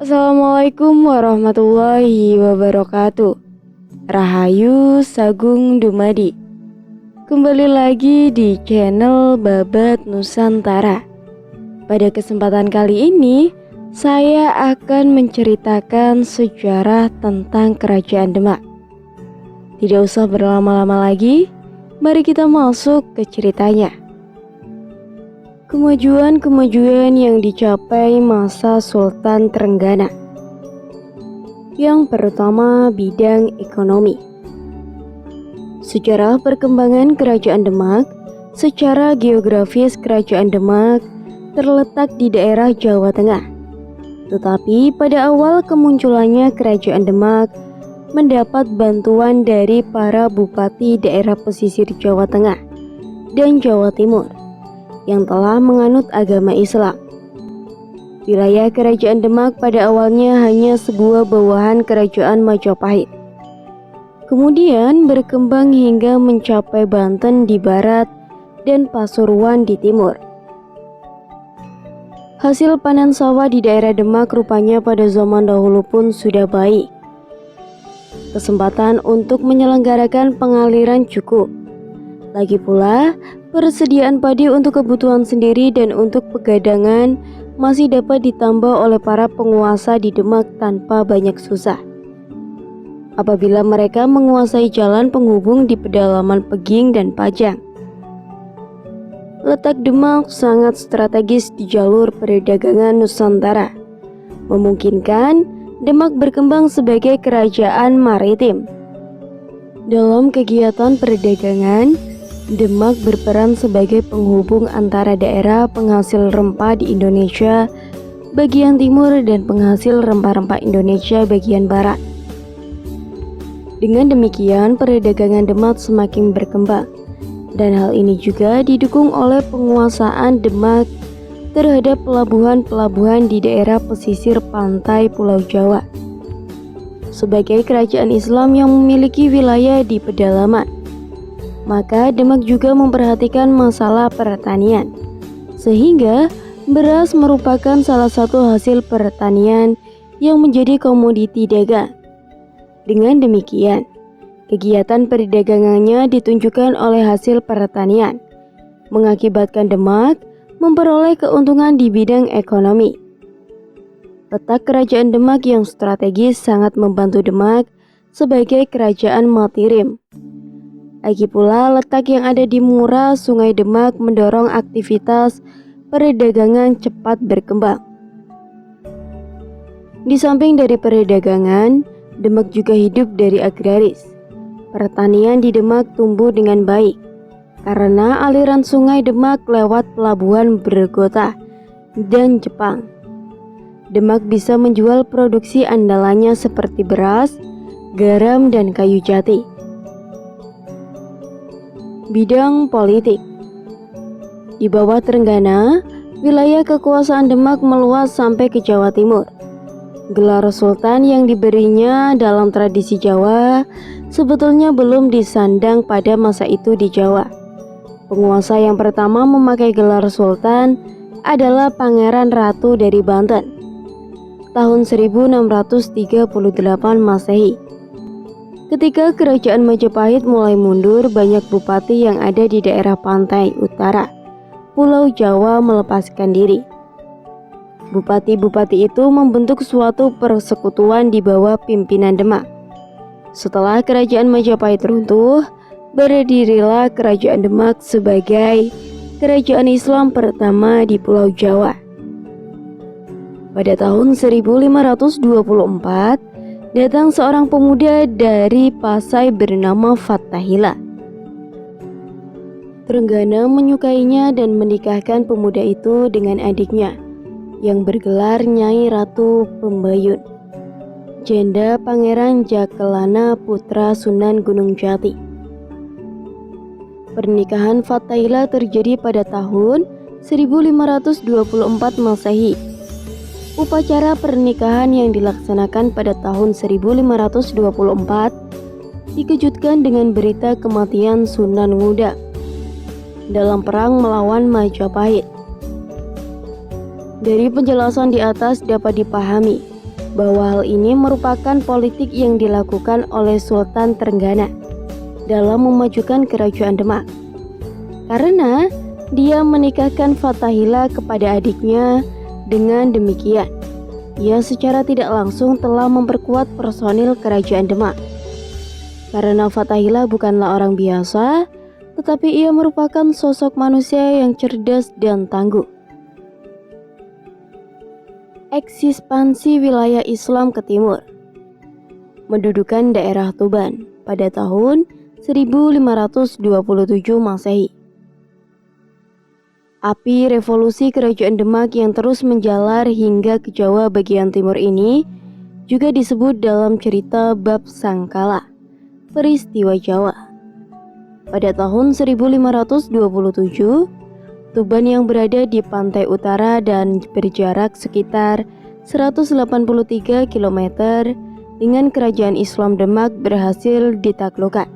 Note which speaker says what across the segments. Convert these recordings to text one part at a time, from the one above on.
Speaker 1: Assalamualaikum warahmatullahi wabarakatuh. Rahayu Sagung Dumadi. Kembali lagi di channel Babat Nusantara. Pada kesempatan kali ini, saya akan menceritakan sejarah tentang Kerajaan Demak. Tidak usah berlama-lama lagi, mari kita masuk ke ceritanya. Kemajuan-kemajuan yang dicapai masa Sultan Trenggana. Yang pertama, bidang ekonomi. Sejarah perkembangan Kerajaan Demak. Secara geografis, Kerajaan Demak terletak di daerah Jawa Tengah. Tetapi pada awal kemunculannya Kerajaan Demak mendapat bantuan dari para bupati daerah pesisir Jawa Tengah dan Jawa Timur yang telah menganut agama Islam. Wilayah Kerajaan Demak pada awalnya hanya sebuah bawahan Kerajaan Majapahit. Kemudian berkembang hingga mencapai Banten di barat dan Pasuruan di timur. Hasil panen sawah di daerah Demak rupanya pada zaman dahulu pun sudah baik. Kesempatan untuk menyelenggarakan pengaliran cukup. Lagi pula, persediaan padi untuk kebutuhan sendiri dan untuk pegadangan masih dapat ditambah oleh para penguasa di Demak tanpa banyak susah. Apabila mereka menguasai jalan penghubung di pedalaman Peging dan Pajang. Letak Demak sangat strategis di jalur perdagangan Nusantara, memungkinkan Demak berkembang sebagai kerajaan maritim. Dalam kegiatan perdagangan, Demak berperan sebagai penghubung antara daerah penghasil rempah di Indonesia bagian timur dan penghasil rempah-rempah Indonesia bagian barat. Dengan demikian, perdagangan Demak semakin berkembang, dan hal ini juga didukung oleh penguasaan Demak terhadap pelabuhan-pelabuhan di daerah pesisir pantai Pulau Jawa. Sebagai kerajaan Islam yang memiliki wilayah di pedalaman, maka Demak juga memperhatikan masalah pertanian, sehingga beras merupakan salah satu hasil pertanian yang menjadi komoditi dagang. Dengan demikian, kegiatan perdagangannya ditunjukkan oleh hasil pertanian, mengakibatkan Demak memperoleh keuntungan di bidang ekonomi. Letak Kerajaan Demak yang strategis sangat membantu Demak sebagai kerajaan Matirim. Lagi pula, letak yang ada di muara Sungai Demak mendorong aktivitas perdagangan cepat berkembang. Di samping dari perdagangan, Demak juga hidup dari agraris. Pertanian di Demak tumbuh dengan baik karena aliran Sungai Demak lewat pelabuhan Bregota dan Jepang. Demak bisa menjual produksi andalannya seperti beras, garam, dan kayu jati. Bidang politik. Di bawah Trenggana, wilayah kekuasaan Demak meluas sampai ke Jawa Timur. Gelar Sultan yang diberinya dalam tradisi Jawa sebetulnya belum disandang pada masa itu di Jawa. Penguasa yang pertama memakai gelar Sultan adalah Pangeran Ratu dari Banten tahun 1638 Masehi. Ketika Kerajaan Majapahit mulai mundur, banyak bupati yang ada di daerah pantai utara Pulau Jawa melepaskan diri. Bupati-bupati itu membentuk suatu persekutuan di bawah pimpinan Demak. Setelah Kerajaan Majapahit runtuh, berdirilah Kerajaan Demak sebagai kerajaan Islam pertama di Pulau Jawa. Pada tahun 1524, datang seorang pemuda dari Pasai bernama Fathahillah. Trenggana menyukainya dan menikahkan pemuda itu dengan adiknya yang bergelar Nyai Ratu Pembayun, janda Pangeran Jakelana putra Sunan Gunung Jati. Pernikahan Fathahillah terjadi pada tahun 1524 Masehi. Upacara pernikahan yang dilaksanakan pada tahun 1524 dikejutkan dengan berita kematian Sunan Nguda dalam perang melawan Majapahit. Dari penjelasan di atas dapat dipahami bahwa hal ini merupakan politik yang dilakukan oleh Sultan Trenggana dalam memajukan kerajaan Demak. Karena dia menikahkan Fathahillah kepada adiknya, dengan demikian ia secara tidak langsung telah memperkuat personil kerajaan Demak. Karena Fathahillah bukanlah orang biasa, tetapi ia merupakan sosok manusia yang cerdas dan tangguh. Ekspansi wilayah Islam ke timur, mendudukan daerah Tuban pada tahun 1527 Masehi. Api revolusi kerajaan Demak yang terus menjalar hingga ke Jawa bagian timur ini juga disebut dalam cerita bab Sangkala, peristiwa Jawa. Pada tahun 1527, Tuban yang berada di pantai utara dan berjarak sekitar 183 km dengan kerajaan Islam Demak berhasil ditaklukkan.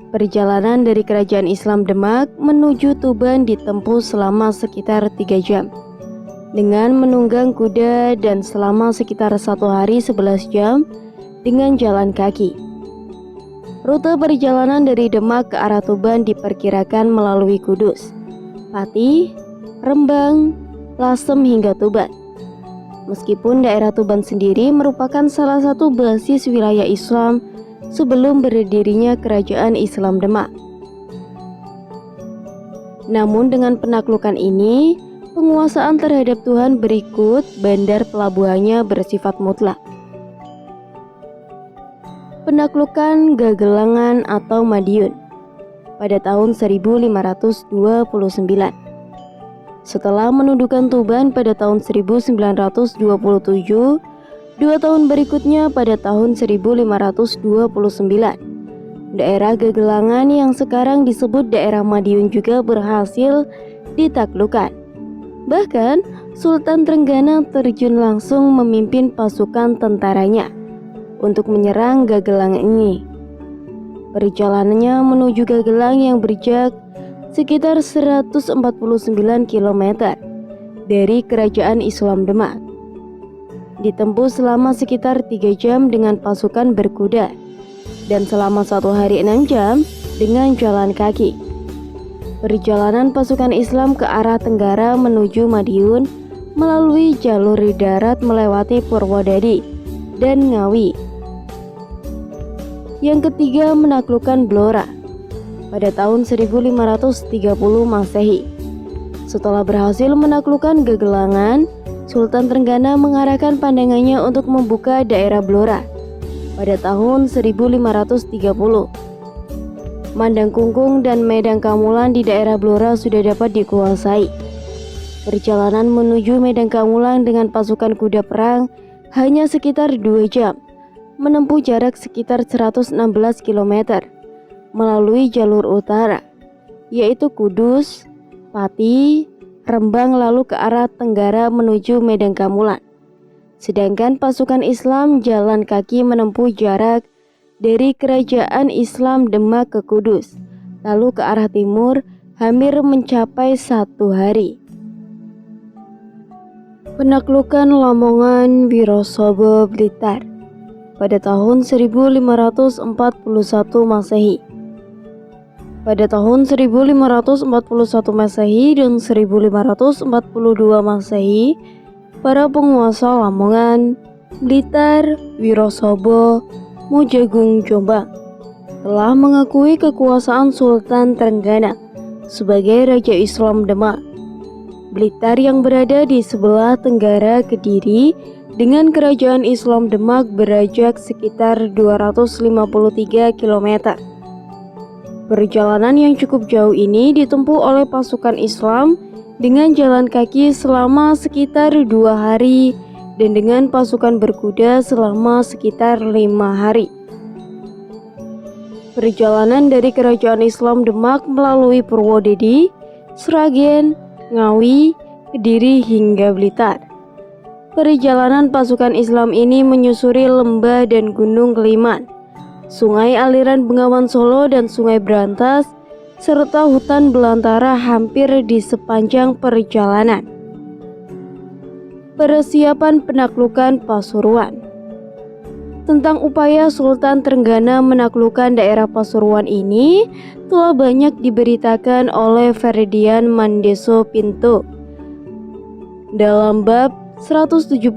Speaker 1: Perjalanan dari kerajaan Islam Demak menuju Tuban ditempuh selama sekitar 3 jam dengan menunggang kuda dan selama sekitar 1 hari 11 jam dengan jalan kaki. Rute perjalanan dari Demak ke arah Tuban diperkirakan melalui Kudus, Pati, Rembang, Lasem hingga Tuban. Meskipun daerah Tuban sendiri merupakan salah satu basis wilayah Islam sebelum berdirinya kerajaan Islam Demak. Namun dengan penaklukan ini, penguasaan terhadap Tuhan berikut bandar pelabuhannya bersifat mutlak. Penaklukan Gagelangan atau Madiun pada tahun 1529. Setelah menundukkan Tuban pada tahun 1927, 2 tahun berikutnya pada tahun 1529, daerah Gagelangan yang sekarang disebut daerah Madiun juga berhasil ditaklukkan. Bahkan Sultan Trenggana terjun langsung memimpin pasukan tentaranya untuk menyerang Gagelangan ini. Perjalanannya menuju Gagelang yang berjarak sekitar 149 km dari kerajaan Islam Demak. Ditempuh selama sekitar 3 jam dengan pasukan berkuda dan selama 1 hari 6 jam dengan jalan kaki. Perjalanan pasukan Islam ke arah tenggara menuju Madiun melalui jalur darat melewati Purwodadi dan Ngawi. Yang ketiga, menaklukkan Blora pada tahun 1530 Masehi. Setelah berhasil menaklukkan Gagelangan, Sultan Trenggana mengarahkan pandangannya untuk membuka daerah Blora pada tahun 1530. Mandangkungkung dan Medan Kamulan di daerah Blora sudah dapat dikuasai. Perjalanan menuju Medan Kamulan dengan pasukan kuda perang hanya sekitar 2 jam, menempuh jarak sekitar 116 km melalui jalur utara, yaitu Kudus, Pati, Rembang lalu ke arah tenggara menuju Medan Kamulan. Sedangkan pasukan Islam jalan kaki menempuh jarak dari kerajaan Islam Demak ke Kudus, lalu ke arah timur hampir mencapai 1 hari. Penaklukan Lamongan, Wirosobo, Blitar pada tahun 1541 Masehi. Pada tahun 1541 Masehi dan 1542 Masehi, para penguasa Lamongan, Blitar, Wirosobo, Mojagung, Jombang telah mengakui kekuasaan Sultan Trenggana sebagai Raja Islam Demak. Blitar yang berada di sebelah tenggara Kediri dengan kerajaan Islam Demak berjarak sekitar 253 km. Perjalanan yang cukup jauh ini ditempuh oleh pasukan Islam dengan jalan kaki selama sekitar 2 hari dan dengan pasukan berkuda selama sekitar 5 hari. Perjalanan dari kerajaan Islam Demak melalui Purwodadi, Sragen, Ngawi, Kediri hingga Blitar. Perjalanan pasukan Islam ini menyusuri lembah dan gunung Keliman, sungai aliran Bengawan Solo dan sungai Brantas, serta hutan belantara hampir di sepanjang perjalanan. Persiapan penaklukan Pasuruan. Tentang upaya Sultan Trenggana menaklukkan daerah Pasuruan ini telah banyak diberitakan oleh Ferdinand Mandeso Pinto dalam bab 172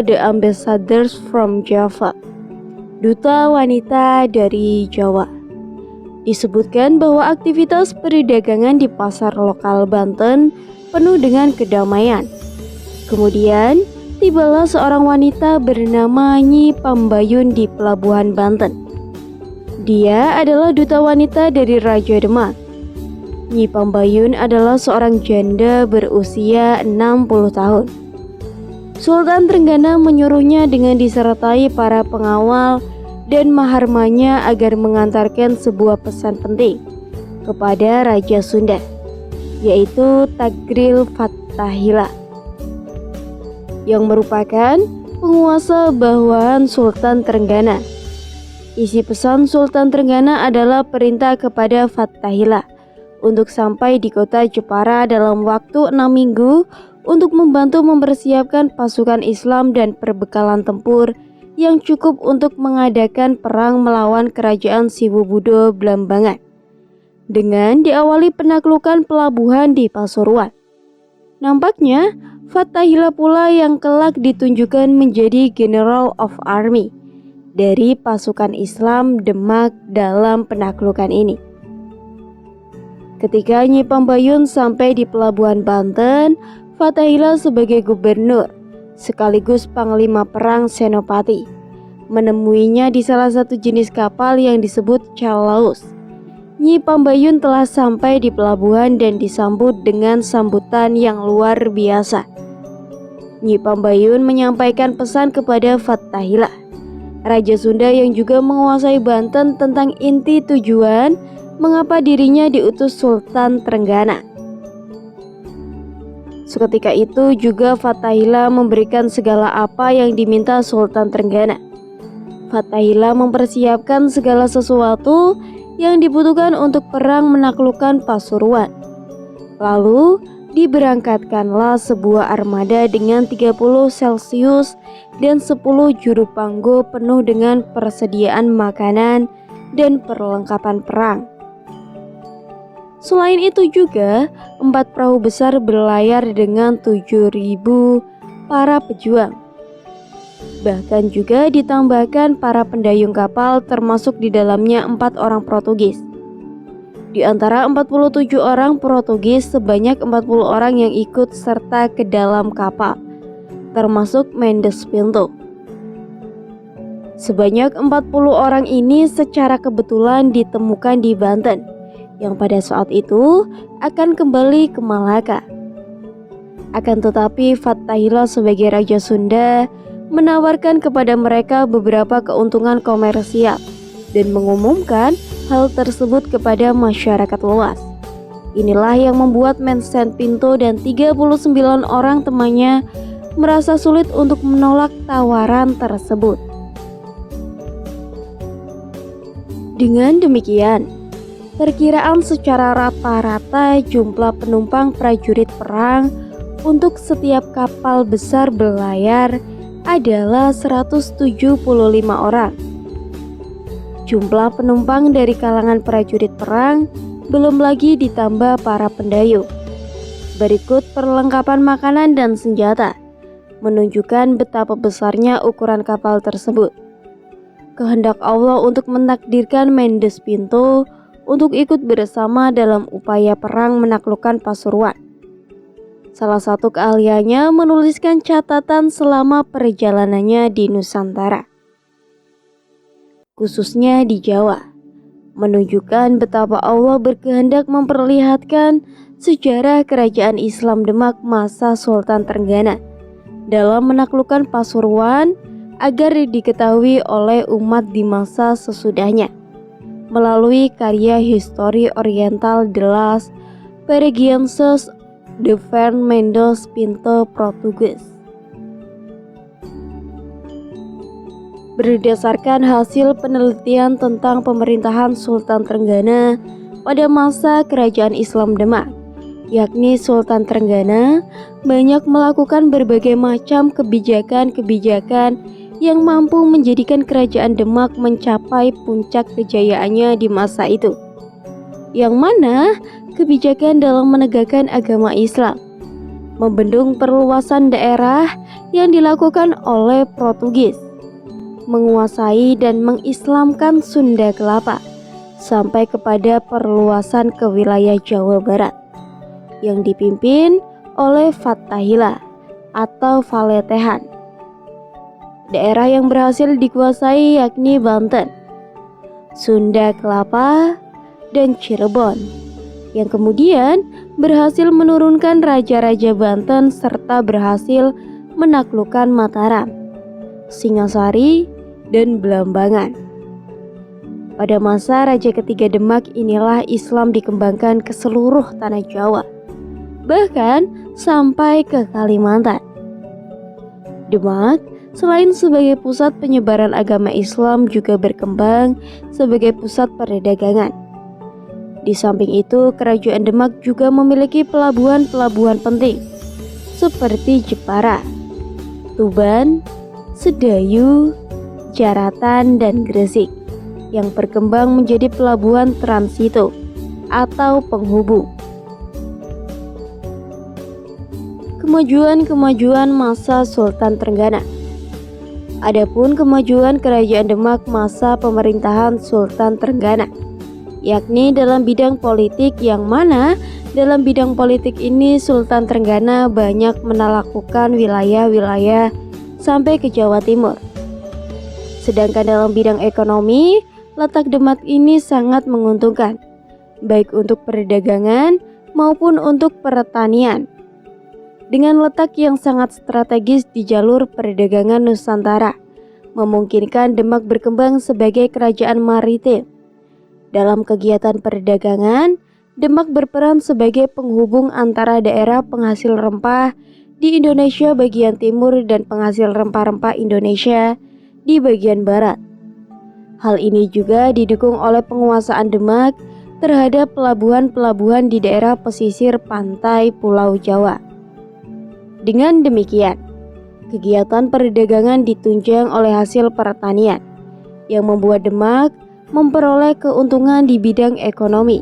Speaker 1: The Ambassadors from Java, Duta Wanita dari Jawa. Disebutkan bahwa aktivitas perdagangan di pasar lokal Banten penuh dengan kedamaian. Kemudian tibalah seorang wanita bernama Nyi Pambayun di pelabuhan Banten. Dia adalah duta wanita dari Raja Demak. Nyi Pambayun adalah seorang janda berusia 60 tahun. Sultan Trenggana menyuruhnya dengan disertai para pengawal dan maharmanya agar mengantarkan sebuah pesan penting kepada Raja Sunda, yaitu Tagril Fathahillah, yang merupakan penguasa bawahan Sultan Trenggana. Isi pesan Sultan Trenggana adalah perintah kepada Fathahillah untuk sampai di kota Jepara dalam waktu 6 minggu untuk membantu mempersiapkan pasukan Islam dan perbekalan tempur yang cukup untuk mengadakan perang melawan kerajaan Siwobudo Blambangan, dengan diawali penaklukan pelabuhan di Pasuruan. Nampaknya Fathahillah pula yang kelak ditunjukkan menjadi General of Army dari pasukan Islam Demak dalam penaklukan ini. Ketika Nyi Pambayun sampai di pelabuhan Banten, Fathahillah sebagai gubernur sekaligus panglima perang Senopati menemuinya di salah satu jenis kapal yang disebut Calaus. Nyi Pambayun telah sampai di pelabuhan dan disambut dengan sambutan yang luar biasa. Nyi Pambayun menyampaikan pesan kepada Fathahillah, Raja Sunda yang juga menguasai Banten, tentang inti tujuan mengapa dirinya diutus Sultan Trenggana. Seketika itu juga Fathahillah memberikan segala apa yang diminta Sultan Trenggana. Fathahillah mempersiapkan segala sesuatu yang dibutuhkan untuk perang menaklukkan Pasuruan. Lalu diberangkatkanlah sebuah armada dengan 30 Celcius dan 10 juru panggo penuh dengan persediaan makanan dan perlengkapan perang. Selain itu juga 4 perahu besar berlayar dengan 7.000 para pejuang. Bahkan juga ditambahkan para pendayung kapal, termasuk di dalamnya 4 orang Portugis. Di antara 47 orang Portugis, sebanyak 40 orang yang ikut serta ke dalam kapal, termasuk Mendes Pinto. Sebanyak 40 orang ini secara kebetulan ditemukan di Banten, yang pada saat itu akan kembali ke Malaka. Akan tetapi Fathahillah sebagai Raja Sunda menawarkan kepada mereka beberapa keuntungan komersial dan mengumumkan hal tersebut kepada masyarakat luas. Inilah yang membuat Mendes Pinto dan 39 orang temannya merasa sulit untuk menolak tawaran tersebut. Dengan demikian, perkiraan secara rata-rata jumlah penumpang prajurit perang untuk setiap kapal besar berlayar adalah 175 orang. Jumlah penumpang dari kalangan prajurit perang belum lagi ditambah para pendayung. Berikut perlengkapan makanan dan senjata, menunjukkan betapa besarnya ukuran kapal tersebut. Kehendak Allah untuk menakdirkan Mendes Pinto untuk ikut bersama dalam upaya perang menaklukkan Pasuruan. Salah satu keahliannya menuliskan catatan selama perjalanannya di Nusantara, khususnya di Jawa, menunjukkan betapa Allah berkehendak memperlihatkan sejarah kerajaan Islam Demak masa Sultan Trenggana dalam menaklukkan Pasuruan agar diketahui oleh umat di masa sesudahnya melalui karya Histori Oriental de las Peregrinaciones de Fern Mendes Pinto Portugis. Berdasarkan hasil penelitian tentang pemerintahan Sultan Trenggana pada masa kerajaan Islam Demak, yakni Sultan Trenggana, banyak melakukan berbagai macam kebijakan-kebijakan yang mampu menjadikan kerajaan Demak mencapai puncak kejayaannya di masa itu. Yang mana kebijakan dalam menegakkan agama Islam, membendung perluasan daerah yang dilakukan oleh Portugis, menguasai dan mengislamkan Sunda Kelapa, sampai kepada perluasan ke wilayah Jawa Barat yang dipimpin oleh Fathahillah atau Valetehan. Daerah yang berhasil dikuasai yakni Banten, Sunda Kelapa, dan Cirebon, yang kemudian berhasil menurunkan raja-raja Banten serta berhasil menaklukkan Mataram, Singasari, dan Belambangan. Pada masa Raja ketiga Demak inilah Islam dikembangkan ke seluruh tanah Jawa, bahkan sampai ke Kalimantan. Demak selain sebagai pusat penyebaran agama Islam juga berkembang sebagai pusat perdagangan. Di samping itu, Kerajaan Demak juga memiliki pelabuhan-pelabuhan penting seperti Jepara, Tuban, Sedayu, Jaratan, dan Gresik yang berkembang menjadi pelabuhan transito atau penghubung. Kemajuan masa Sultan Trenggana. Adapun kemajuan Kerajaan Demak masa pemerintahan Sultan Trenggana, yakni dalam bidang politik, yang mana dalam bidang politik ini Sultan Trenggana banyak menaklukkan wilayah-wilayah sampai ke Jawa Timur. Sedangkan dalam bidang ekonomi, letak Demak ini sangat menguntungkan, baik untuk perdagangan maupun untuk pertanian. Dengan letak yang sangat strategis di jalur perdagangan Nusantara, memungkinkan Demak berkembang sebagai kerajaan maritim. Dalam kegiatan perdagangan, Demak berperan sebagai penghubung antara daerah penghasil rempah di Indonesia bagian timur dan penghasil rempah-rempah Indonesia di bagian barat. Hal ini juga didukung oleh penguasaan Demak terhadap pelabuhan-pelabuhan di daerah pesisir pantai Pulau Jawa. Dengan demikian, kegiatan perdagangan ditunjang oleh hasil pertanian yang membuat Demak memperoleh keuntungan di bidang ekonomi,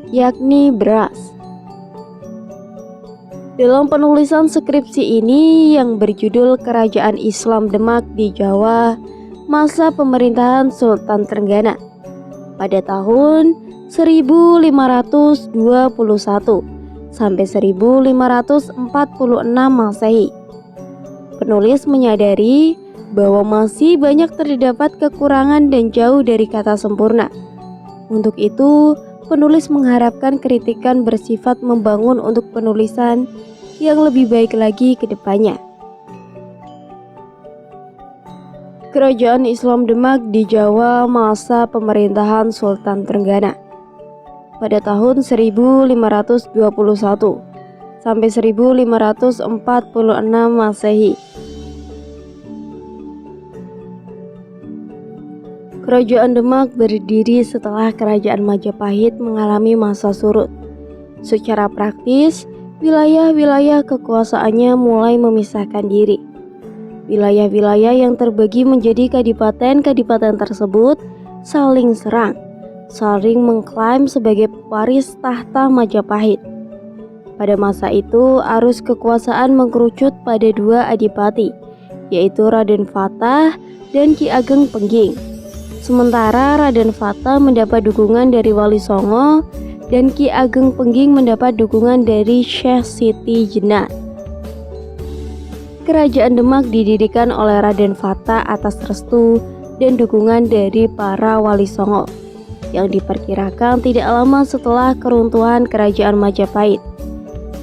Speaker 1: yakni beras. Dalam penulisan skripsi ini yang berjudul Kerajaan Islam Demak di Jawa masa pemerintahan Sultan Trenggana pada tahun 1521 sampai 1546 Masehi, penulis menyadari bahwa masih banyak terdapat kekurangan dan jauh dari kata sempurna. Untuk itu, penulis mengharapkan kritikan bersifat membangun untuk penulisan yang lebih baik lagi ke depannya. Kerajaan Islam Demak di Jawa masa pemerintahan Sultan Trenggana pada tahun 1521 sampai 1546 Masehi. Kerajaan Demak berdiri setelah Kerajaan Majapahit mengalami masa surut. Secara praktis, wilayah-wilayah kekuasaannya mulai memisahkan diri. Wilayah-wilayah yang terbagi menjadi kadipaten-kadipaten tersebut saling serang, saling mengklaim sebagai pewaris tahta Majapahit. Pada masa itu, arus kekuasaan mengkerucut pada dua adipati, yaitu Raden Fatah dan Ki Ageng Pengging. Sementara Raden Fatah mendapat dukungan dari Wali Songo dan Ki Ageng Pengging mendapat dukungan dari Syekh Siti Jenar. Kerajaan Demak didirikan oleh Raden Fatah atas restu dan dukungan dari para Wali Songo, yang diperkirakan tidak lama setelah keruntuhan Kerajaan Majapahit.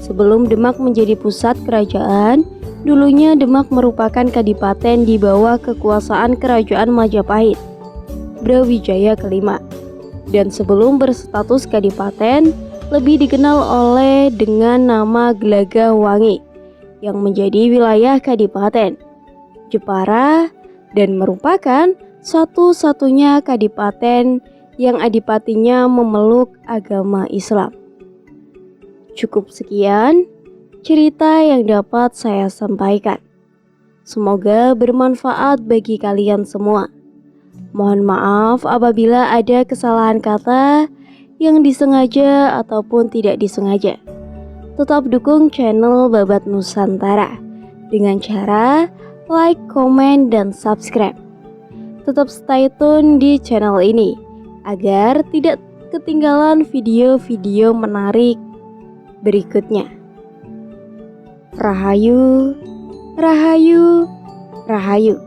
Speaker 1: Sebelum Demak menjadi pusat kerajaan, dulunya Demak merupakan kadipaten di bawah kekuasaan Kerajaan Majapahit, Brawijaya kelima, dan sebelum berstatus kadipaten lebih dikenal oleh dengan nama Gelagah Wangi, yang menjadi wilayah kadipaten Jepara dan merupakan satu-satunya kadipaten yang adipatinya memeluk agama Islam. Cukup sekian cerita yang dapat saya sampaikan. Semoga bermanfaat bagi kalian semua. Mohon maaf apabila ada kesalahan kata yang disengaja ataupun tidak disengaja. Tetap dukung channel Babat Nusantara dengan cara like, komen, dan subscribe. Tetap stay tune di channel ini agar tidak ketinggalan video-video menarik berikutnya. Rahayu, Rahayu, Rahayu.